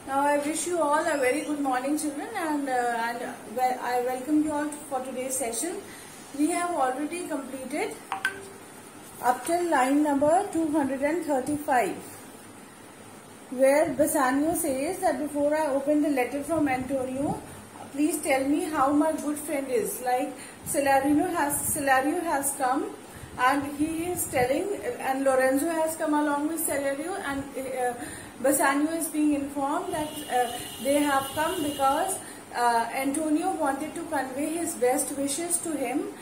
Now I wish you all a very good morning, children, and I welcome you all for today's session. We have already completed up till line number 235, where Bassanio says that before I open the letter from Antonio, please tell me how my good friend is. Like Celario has come, and he is telling, and Lorenzo has come along with Celario, and Bassanio is being informed that they have come because Antonio wanted to convey his best wishes to him,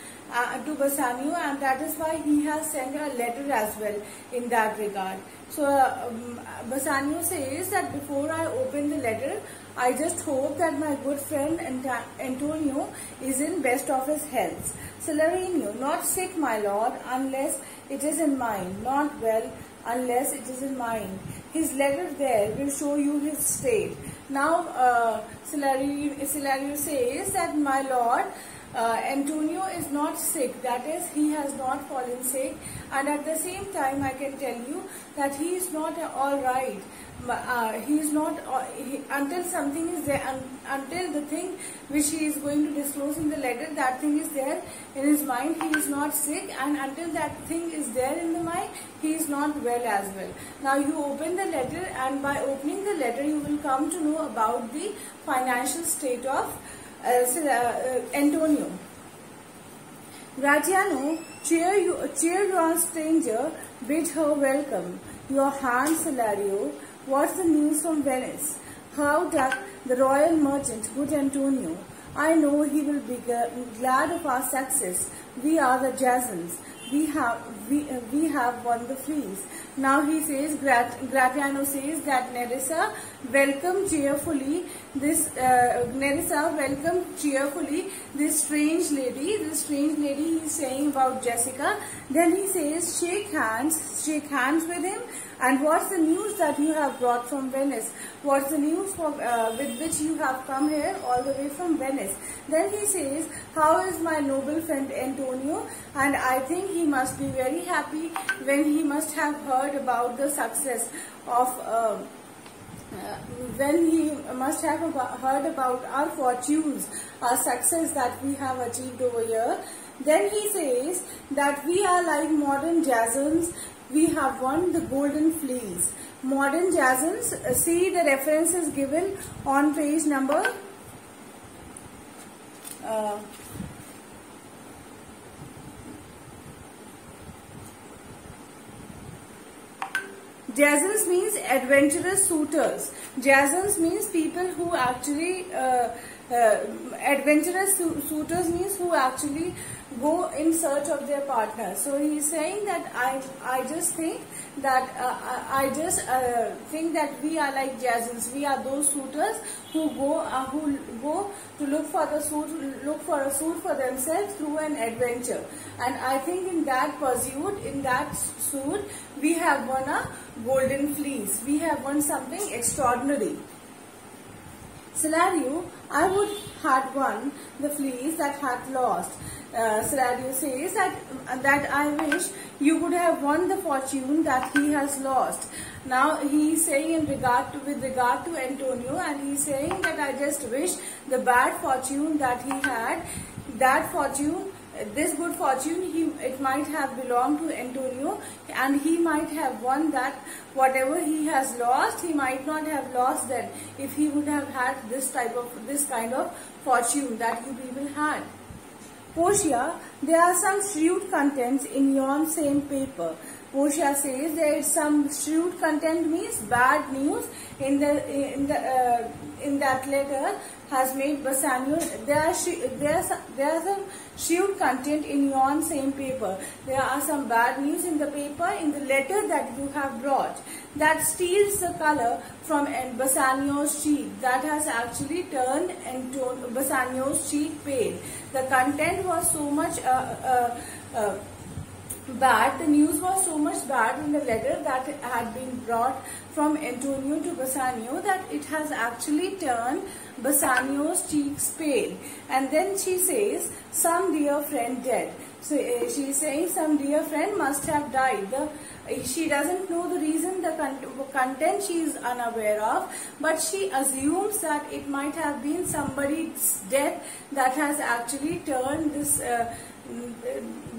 to Bassanio, and that is why he has sent a letter as well in that regard. So Bassanio says that before I open the letter, I just hope that my good friend Antonio is in best of his health. Celario, not sick, my lord, unless it is in mind, not well, unless it is in mind. His letter there will show you his state. Now, Celario says that my lord, Antonio is not sick, that is, he has not fallen sick, and at the same time I can tell you that he is not alright. He is not, until something is there, until the thing which he is going to disclose in the letter, that thing is there in his mind, he is not sick, and until that thing is there in the mind, he is not well as well. Now you open the letter, and by opening the letter you will come to know about the financial state of Antonio. Gratiano, cheer your stranger, bid her welcome. Your hand, Celario. What's the news from Venice? How doth the royal merchant, good Antonio? I know he will be glad of our success. We are the Jasons. We have won the fleece. Now he says, Gratiano says that Nerissa, welcome cheerfully this strange lady. This strange lady he is saying about Jessica. Then he says, shake hands with him. And what's the news that you have brought from Venice? What's the news with which you have come here all the way from Venice? Then he says, how is my noble friend Antonio? And I think he must be very happy when he must have heard about the success of, when he must have heard about our fortunes, our success that we have achieved over here. Then he says that we are like modern Jasons. We have won the golden fleece. Modern Jasons, see the references given on page number Jasons means adventurous suitors. Jasons means people who actually adventurous suitors means who actually go in search of their partner. So he is saying that I just think that we are like Jasons. We are those suitors who go to look for a suit for themselves through an adventure. And I think in that pursuit, in that suit, we have won a golden fleece. We have won something extraordinary. Celario, I would had won the fleece that hath lost. Celario says that I wish you could have won the fortune that he has lost. Now he is saying with regard to Antonio, and he is saying that I just wish the bad fortune that he had, that fortune, this good fortune, it might have belonged to Antonio, and he might have won that. Whatever he has lost, he might not have lost then if he would have had this kind of fortune that you people had. Portia, there are some shrewd contents in yon same paper. Portia says there is some shrewd content means bad news in that letter has made Bassanio. There are some shrewd content in yon same paper. There are some bad news in the paper, in the letter that you have brought, that steals the color from Bassanio's cheek. That has actually turned Bassanio's cheek pale. The content was so much bad, the news was so much bad in the letter that had been brought from Antonio to Bassanio that it has actually turned Bassanio's cheeks pale. And then she says, some dear friend dead. So she is saying some dear friend must have died. She doesn't know the reason, the content she is unaware of, but she assumes that it might have been somebody's death that has actually turned this.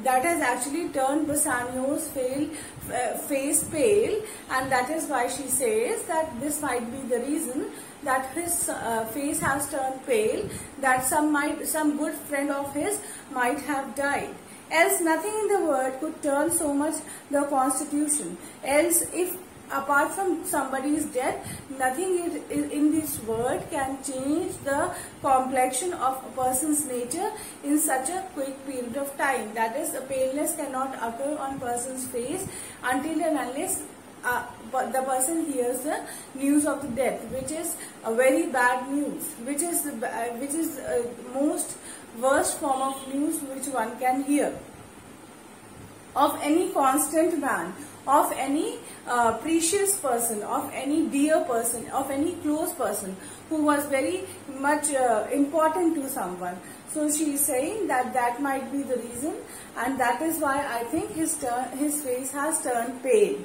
That has actually turned Bassanio's face pale, and that is why she says that this might be the reason that his face has turned pale, that some good friend of his might have died. Else nothing in the world could turn so much the constitution. Else, if apart from somebody's death, nothing in this world can change the complexion of a person's nature in such a quick period of time. That is, the paleness cannot occur on person's face until and unless the person hears the news of the death, which is a very bad news, which is most worst form of news which one can hear. Of any constant man, of any precious person, of any dear person, of any close person who was very much important to someone. So she is saying that that might be the reason, and that is why I think his face has turned pale.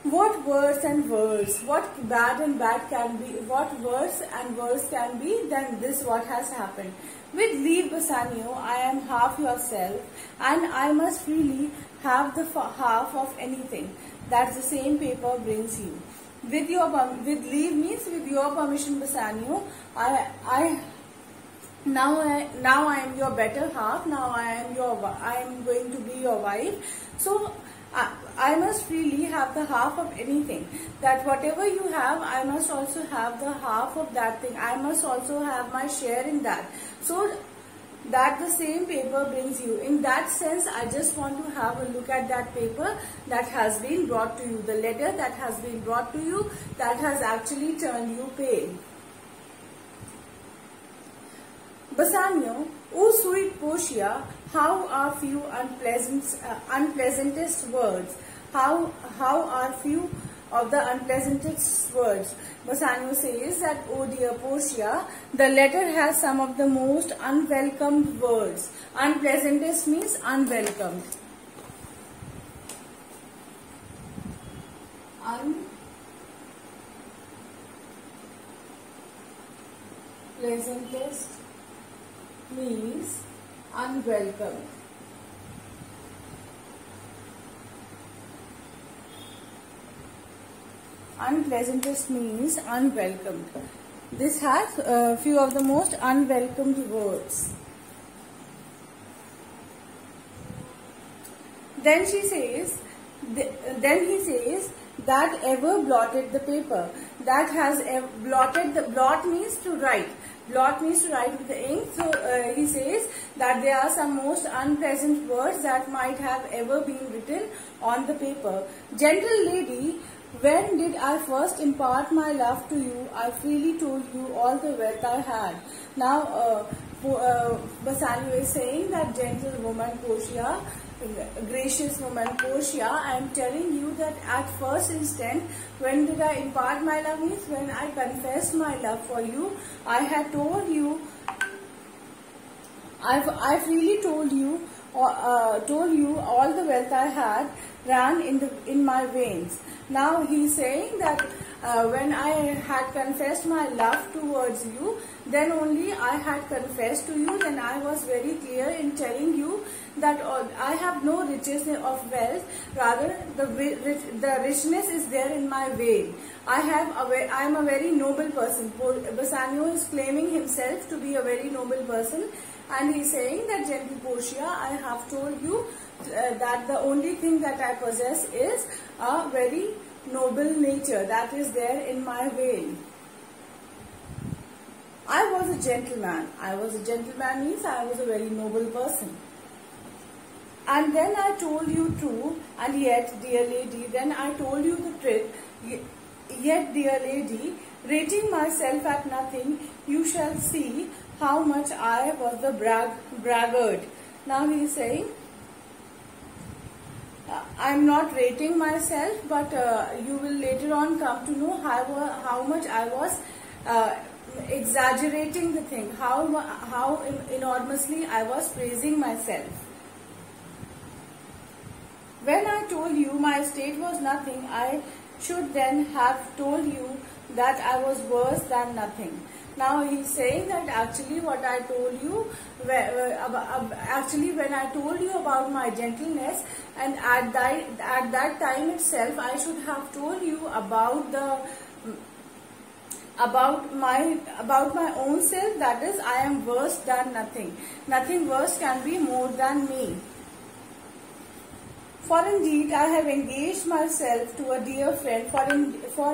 What worse and worse, what bad and bad can be, what worse and worse can be than this what has happened. With leave, Bassanio, I am half yourself, and I must freely have the half of anything that the same paper brings you. With leave means with your permission, Bassanio, now I am your better half. Now I am going to be your wife. So I must freely have the half of anything. That whatever you have, I must also have the half of that thing. I must also have my share in that. So that the same paper brings you. In that sense, I just want to have a look at that paper that has been brought to you. The letter that has been brought to you that has actually turned you pale. Bassanio, O sweet Portia, how are few unpleasantest words? How are few of the unpleasantest words? Bassanio says that, oh dear Portia, the letter has some of the most unwelcomed words. Unpleasantest means unwelcomed. Unpleasantest means unwelcome. Unpleasantest means unwelcomed. This has few of the most unwelcomed words. Then he says that ever blotted the paper. That has blotted the blot means to write. Blot means to write with the ink. So he says that there are some most unpleasant words that might have ever been written on the paper. Gentle lady, when did I first impart my love to you? I freely told you all the wealth I had. Now Bassanio is saying that gentle woman Portia, gracious woman Portia, I am telling you that at first instant, when did I impart my love means when I confessed my love for you. I had told you, I freely told you all the wealth I had ran in my veins. Now he is saying that when I had confessed my love towards you, then only I had confessed to you, then I was very clear in telling you that I have no riches of wealth, rather the richness is there in my vein. I am a very noble person. Bassanio is claiming himself to be a very noble person, and he is saying that, gentle Portia, I have told you that the only thing that I possess is a very noble nature that is there in my vein. I was a gentleman. I was a gentleman means I was a very noble person. And then I told you true, and yet, dear lady, then I told you the truth. Yet, dear lady, rating myself at nothing, you shall see how much I was the braggart. Now he is saying, I am not rating myself, but you will later on come to know how much I was exaggerating the thing, how enormously I was praising myself. when I told you my state was nothing, I should then have told you that I was worse than nothing. Now he's saying that actually what I told you, actually when I told you about my gentleness, and at that time itself I should have told you about my own self, that is, I am worse than nothing. Nothing worse can be more than me. For indeed I have engaged myself to a dear friend. For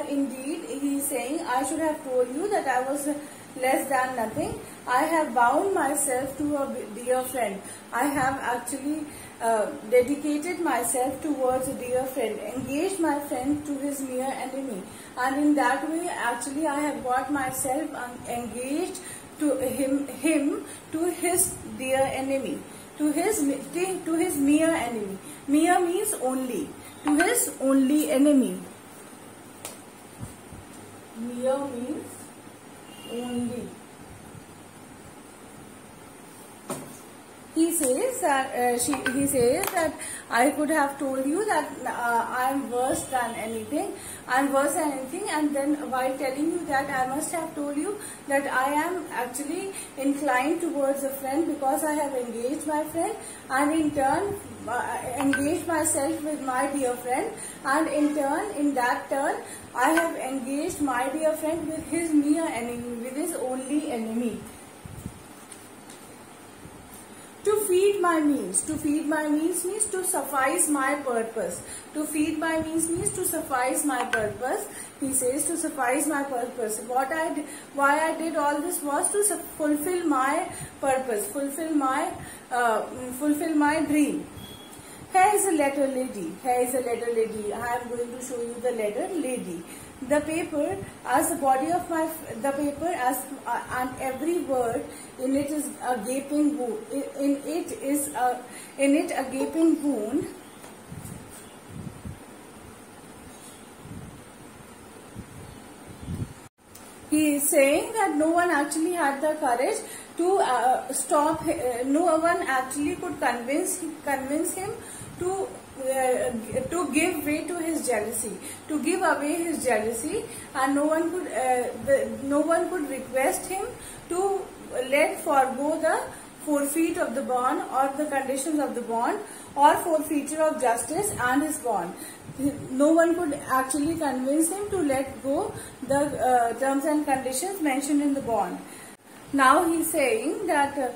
indeed, he is saying, I should have told you that I was less than nothing. I have bound myself to a dear friend. I have actually dedicated myself towards a dear friend, engaged my friend to his mere enemy, and in that way actually I have got myself engaged to him to his dear enemy, to his mere enemy. Mere means only, to his only enemy. Mere means only. He says that I could have told you that I am worse than anything. I am worse than anything, and then while telling you that, I must have told you that I am actually inclined towards a friend because I have engaged my friend, and in turn engaged myself with my dear friend, and in that turn I have engaged my dear friend with his mere enemy, with his only enemy. To feed my means. To feed my means means to suffice my purpose. To feed my means means to suffice my purpose. He says to suffice my purpose. Why I did all this was to fulfill my purpose, fulfill my dream. Here is a letter, lady. Here is a letter, lady. I am going to show you the letter, lady. The paper as the body of the paper as and every word in it is a gaping wound. In it a gaping wound. He is saying that no one actually had the courage to stop. No one actually could convince him to give way to his jealousy, to give away his jealousy, and no one could request him to let forego the forfeit of the bond or the conditions of the bond or forfeiture of justice and his bond. No one could actually convince him to let go the terms and conditions mentioned in the bond. Now he is saying that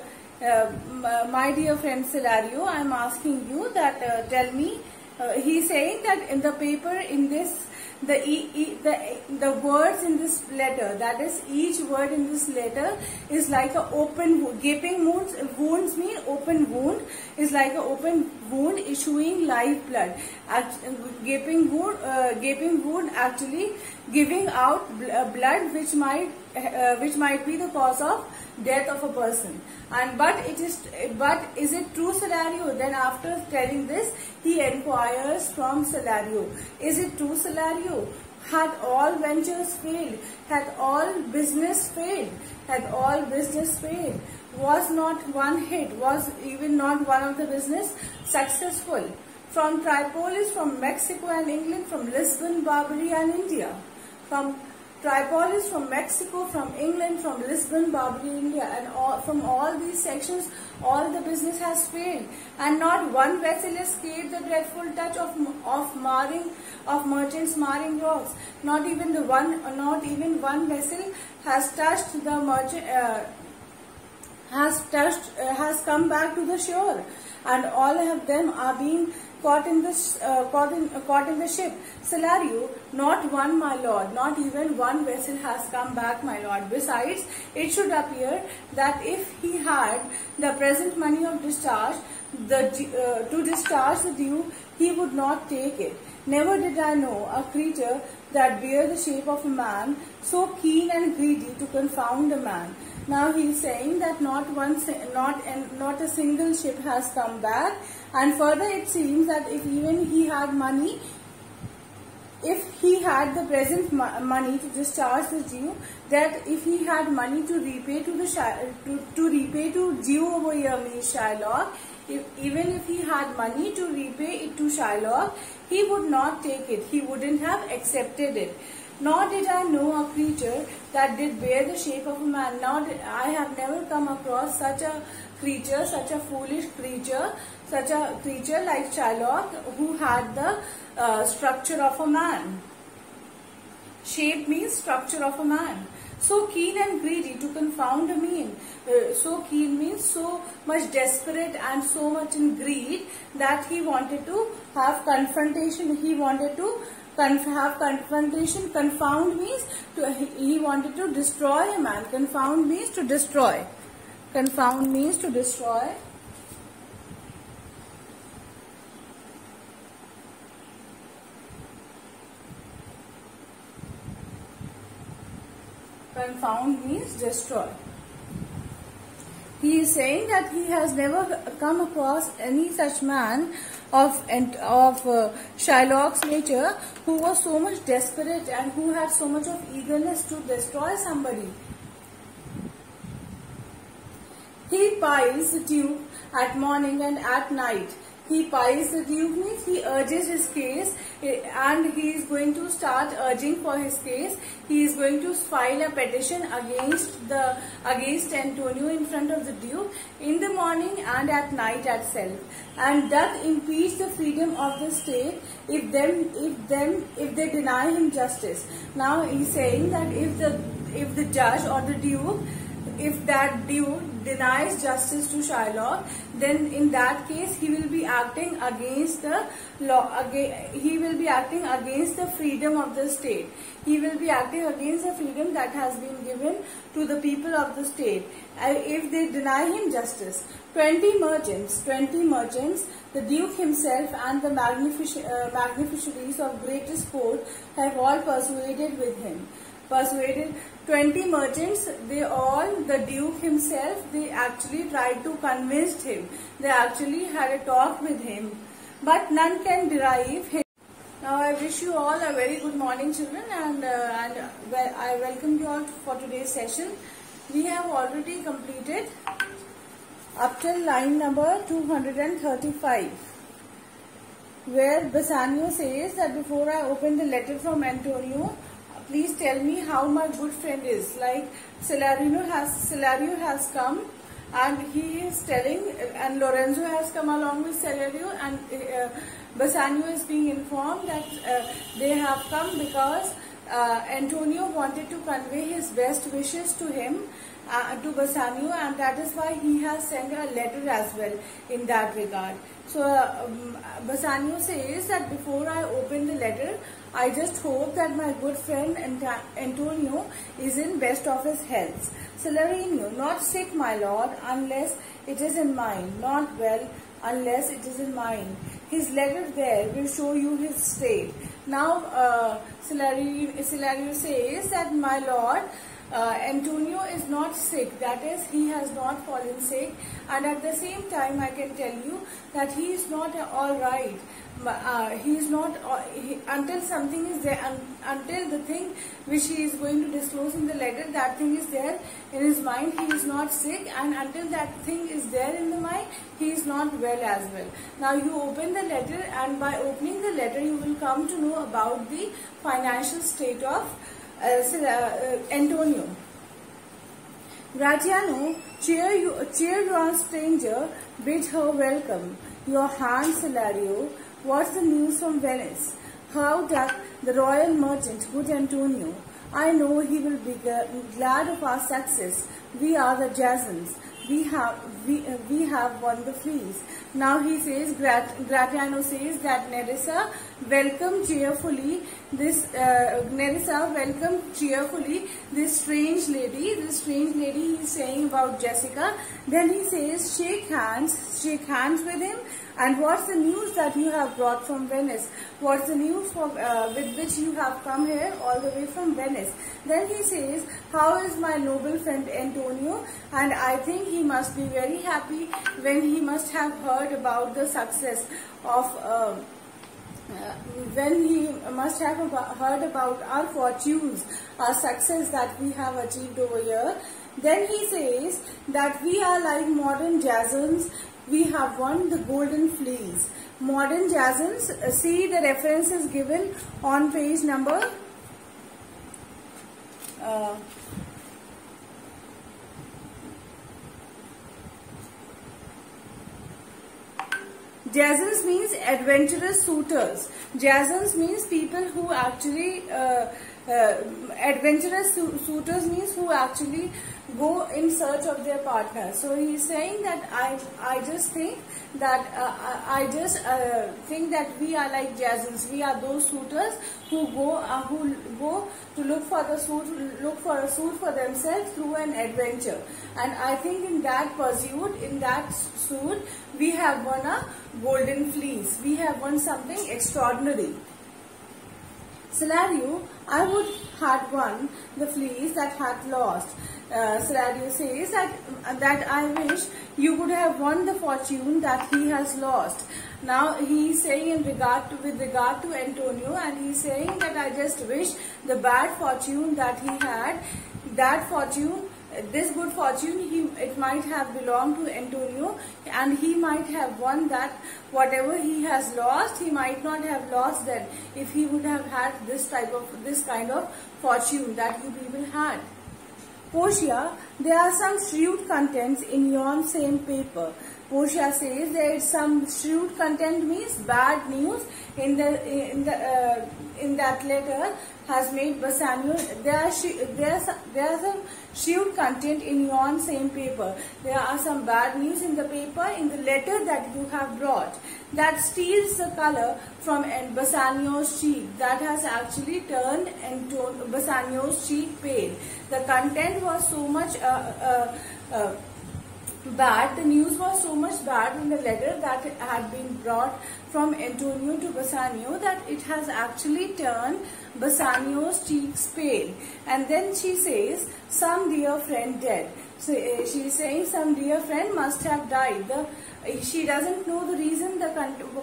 my dear friend Celario, I am asking you that tell me. He is saying that in the paper, in this, the words in this letter, that is, each word in this letter is like an open wound. Gaping wounds mean open wound, is like an open wound issuing live blood. Gaping wound actually giving out blood which might be the cause of death of a person. But is it true, Celario? Then after telling this, he inquires from Celario, is it true, Celario? Had all ventures failed? Had all business failed? Had all business failed? Was not one hit? Was even not one of the business successful? From Tripolis, from Mexico and England, from Lisbon, Barbary and India. From Tripolis, from Mexico, from England, from Lisbon, Barbary, India, and from all these sections, all the business has failed, and not one vessel escaped the dreadful touch of merchants marring rocks. Not even one vessel has touched the merchant, has come back to the shore, and all of them are being caught in the ship. Celario, not one, my lord, not even one vessel has come back, my lord. Besides, it should appear that if he had the present money of discharge, to discharge the due, he would not take it. Never did I know a creature that bear the shape of a man, so keen and greedy to confound a man. Now he is saying that not a single ship has come back, and further it seems that if even he had money, if he had the present money to discharge the due, that if he had money to repay to Jew over here means Shylock, Even if he had money to repay it to Shylock, he would not take it. He wouldn't have accepted it. Nor did I know a creature that did bear the shape of a man. I have never come across such a creature, such a foolish creature, such a creature like Shylock, who had the structure of a man. Shape means structure of a man. So keen and greedy to confound a mean. So keen means so much desperate and so much in greed that he wanted to have confrontation. He wanted to have confrontation. Confound means he wanted to destroy a man. Confound means to destroy. Confound means to destroy. Confound means destroy. He is saying that he has never come across any such man of Shylock's nature who was so much desperate and who had so much of eagerness to destroy somebody. He piles the Duke at morning and at night. He piles the Duke means he urges his case, and he is going to start urging for his case. He is going to file a petition against Antonio in front of the Duke in the morning and at night itself, and doth impeach the freedom of the state if they deny him justice. Now he is saying that if the judge or the Duke, if that Duke denies justice to Shylock, then in that case he will be acting against the law. He will be acting against the freedom of the state. He will be acting against the freedom that has been given to the people of the state. If they deny him justice, 20 merchants, the Duke himself and the magnificeries of greatest court have all persuaded with him. 20 merchants, the Duke himself, they actually tried to convince him. They actually had a talk with him, but none can derive him. Now I wish you all a very good morning, children, and I welcome you all for today's session. We have already completed up till line number 235, where Bassanio says that before I open the letter from Antonio, please tell me how my good friend is. Like Cesario has come, and he is telling, and Lorenzo has come along with Cesario, and Bassanio is being informed that they have come because Antonio wanted to convey his best wishes to him, to Bassanio, and that is why he has sent a letter as well in that regard. So Bassanio says that before I open the letter, I just hope that my good friend Antonio is in best of his health. Cesario, not sick, my lord, unless it is in mind, not well, unless it is in mind. His letter there will show you his state. Now Cesario says that my lord, Antonio is not sick, that is, he has not fallen sick, and at the same time I can tell you that he is not alright. He is not until something is there, until the thing which he is going to disclose in the letter, that thing is there in his mind. He is not sick, and until that thing is there in the mind, he is not well as well. Now you open the letter, and by opening the letter you will come to know about the financial state of Antonio. Gratiano, cheer your stranger, bid her welcome. Your hand, Cesario. What's the news from Venice? How doth the royal merchant, good Antonio? I know he will be glad of our success. We are the Jasons. We have won the fleece. Now he says, Gratiano says that Nerissa, welcome cheerfully this strange lady. This strange lady he is saying about Jessica. Then he says, shake hands with him. And what's the news that you have brought from Venice? What's the news with which you have come here all the way from Venice? Then he says, how is my noble friend Antonio? And I think he must be very happy when he must have heard about the success of, when he must have heard about our fortunes, our success that we have achieved over here. Then he says that we are like modern Jasons. we have won the Golden Fleece. Modern Jazzens, see the references given on page number Jazzens means adventurous suitors. Jazzens means people who actually adventurous suitors means who actually go in search of their partner. So he is saying that I just think that think that we are like Jazzens. We are those suitors who go to look for a suit for themselves through an adventure. And I think in that pursuit, in that suit, we have won a golden fleece. We have won something extraordinary. Scenario, I would had won the fleece that hath lost. Scenario says that I wish you would have won the fortune that he has lost. Now he is saying with regard to Antonio, and he is saying that I just wish the bad fortune that he had, that fortune, this good fortune, it might have belonged to Antonio, and he might have won that. Whatever he has lost, he might not have lost then if he would have had this kind of fortune that you people had. Portia, there are some shrewd contents in yon same paper. Portia says there is some shrewd content means bad news in that letter has made Bassanio. There are some shrewd content in yon same paper. There are some bad news in the paper, in the letter that you have brought, that steals the color from Bassanio's cheek, that has actually turned Bassanio's cheek pale. The content was so much bad, the news was so much bad in the letter that had been brought from Antonio to Bassanio that it has actually turned Bassanio's cheeks pale. And then she says, some dear friend dead. So she is saying some dear friend must have died. She doesn't know the reason, the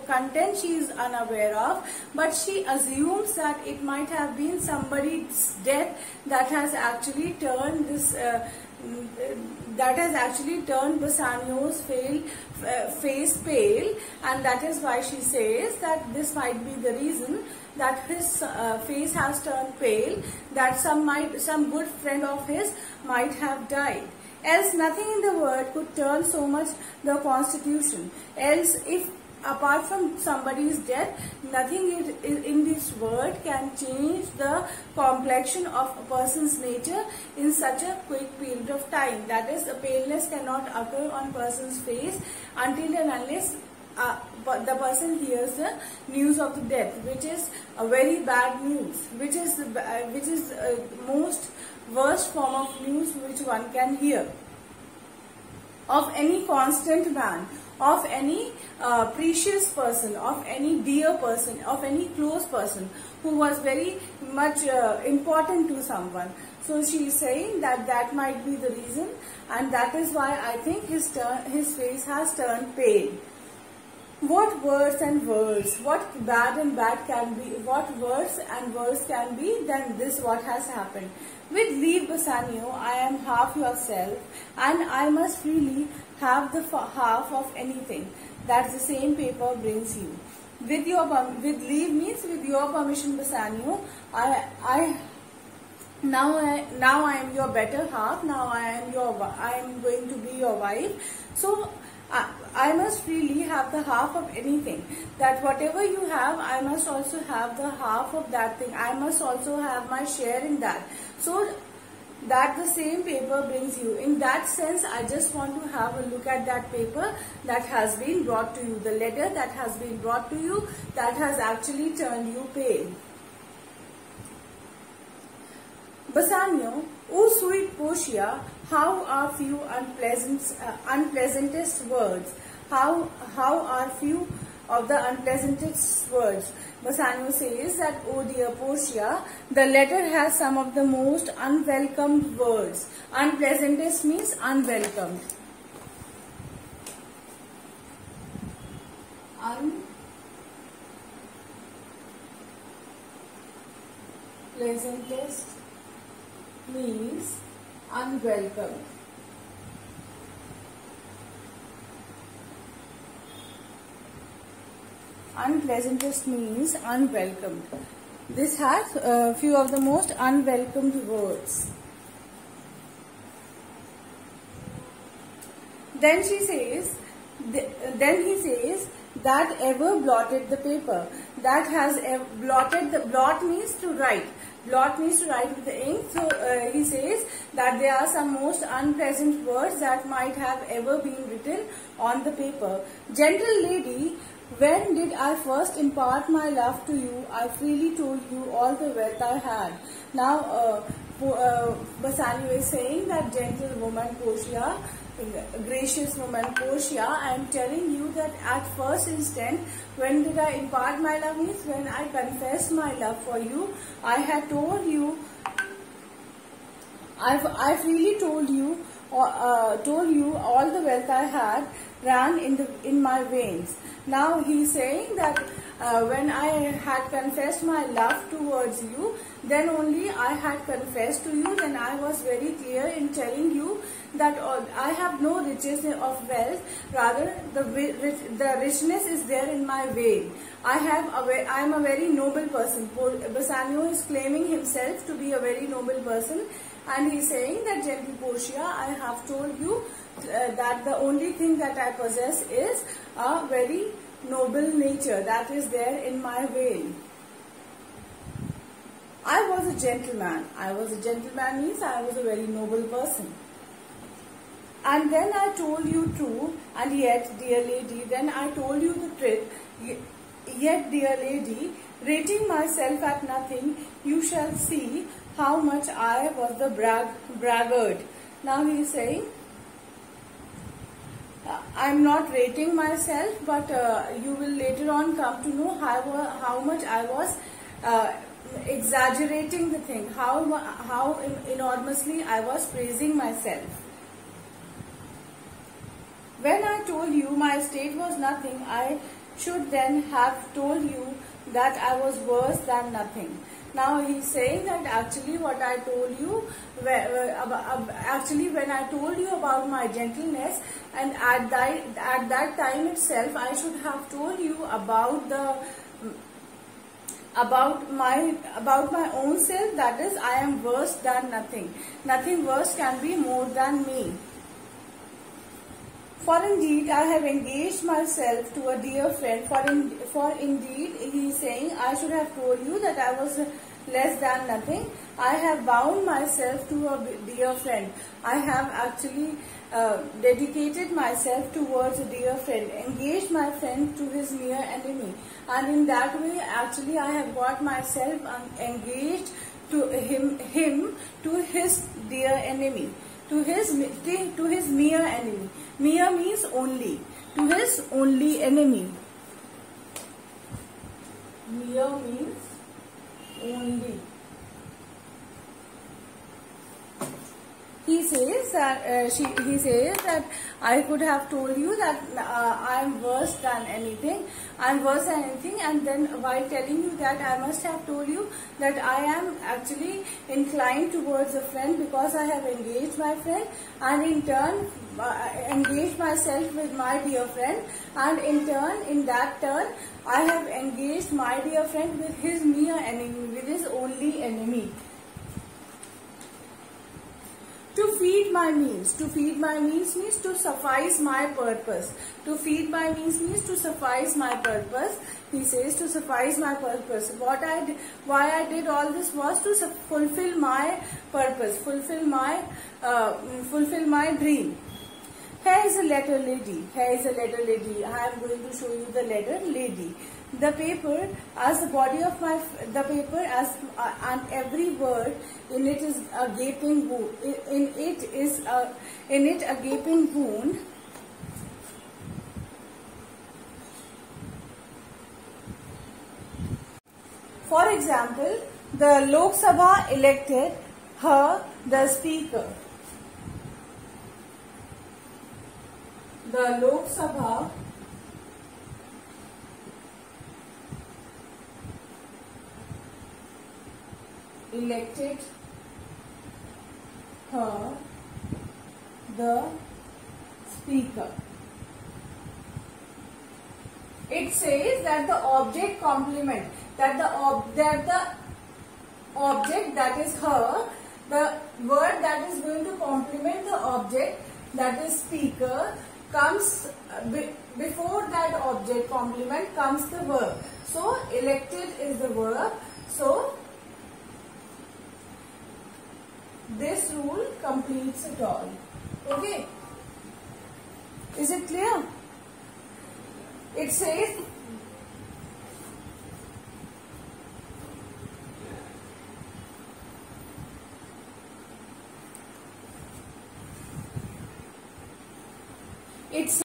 content she is unaware of, but she assumes that it might have been somebody's death that has actually turned this Bassanio's face pale, and that is why she says that this might be the reason that his face has turned pale, that some good friend of his might have died. Else nothing in the world could turn so much the constitution. Else, if apart from somebody's death, nothing in this world can change the complexion of a person's nature in such a quick period of time. That is, the paleness cannot occur on person's face until and unless the person hears the news of the death, which is a very bad news, which is the most worst form of news which one can hear. Of any constant man, of any precious person, of any dear person, of any close person who was very much important to someone. So she is saying that might be the reason, and that is why I think his face has turned pale. What words and words, what bad and bad can be, what words and words can be than this what has happened. With leave Bassanio, I am half yourself, and I must freely have the half of anything that the same paper brings you. With leave means with your permission, Bassanio, now I am your better half. Now I am going to be your wife. So I must freely have the half of anything. That whatever you have, I must also have the half of that thing. I must also have my share in that. So that the same paper brings you. In that sense, I just want to have a look at that paper that has been brought to you. The letter that has been brought to you that has actually turned you pale. Bassanio, O sweet Portia, how are few unpleasantest words? How are few of the unpleasantest words? Bassanio says that, oh dear Portia, the letter has some of the most unwelcomed words. Unpleasantest means unwelcomed. Unpleasantest means unwelcome. Unpleasantest means unwelcomed. This has a few of the most unwelcomed words. Then he says that ever blotted the paper. That has blotted. The blot means to write. Blot means to write with the ink. So he says that there are some most unpleasant words that might have ever been written on the paper. Gentle lady, when did I first impart my love to you? I freely told you all the wealth I had. Now Bassanio is saying that gentle woman Portia, gracious woman Portia, I am telling you that at first instant, when did I impart my love means when I confessed my love for you. I had told you, I freely told you all the wealth I had ran in my veins. Now he is saying that when I had confessed my love towards you, then only I had confessed to you. Then I was very clear in telling you that I have no riches of wealth. Rather, the richness is there in my vein. I am a very noble person. Bassanio is claiming himself to be a very noble person, and he is saying that gentle Portia, I have told you that the only thing that I possess is a very noble nature that is there in my vein. I was a gentleman. I was a gentleman means I was a very noble person. And then I told you true, and yet, dear lady, then I told you the truth. Yet, dear lady, rating myself at nothing, you shall see how much I was the braggart. Now he is saying, I am not rating myself, but you will later on come to know how much I was exaggerating the thing, how enormously I was praising myself. When I told you my state was nothing, I should then have told you that I was worse than nothing. Now he is saying that actually what I told you, actually when I told you about my gentleness, and at that time itself I should have told you about my own self, that is, I am worse than nothing. Nothing worse can be more than me. For indeed I have engaged myself to a dear friend. For indeed he is saying I should have told you that I was less than nothing. I have bound myself to a dear friend. I have actually dedicated myself towards a dear friend, engaged my friend to his mere enemy, and in that way actually I have got myself engaged to him to his dear enemy, to his mere enemy. Mere means only, to his only enemy. Mere means only. He says that I could have told you that I am worse than anything. I am worse than anything, and then while telling you that, I must have told you that I am actually inclined towards a friend because I have engaged my friend, and in turn engaged myself with my dear friend, and in that turn I have engaged my dear friend with his mere enemy, with his only enemy. To feed my means. To feed my means to suffice my purpose. To feed my means to suffice my purpose. He says to suffice my purpose. Why I did all this was to fulfill my purpose, fulfill my dream. Here is a letter, lady. Here is a letter, lady. I am going to show you the letter, lady. The paper as the body of the paper as and every word in it is a gaping wound. In it a gaping wound. For example, the Lok Sabha elected her the speaker. The Lok Sabha elected her the speaker. It says that the object complement, that the object that is her, the word that is going to complement the object that is speaker comes before that object complement comes the verb. So elected is the verb. So this rule completes it all. Okay. Is it clear? It says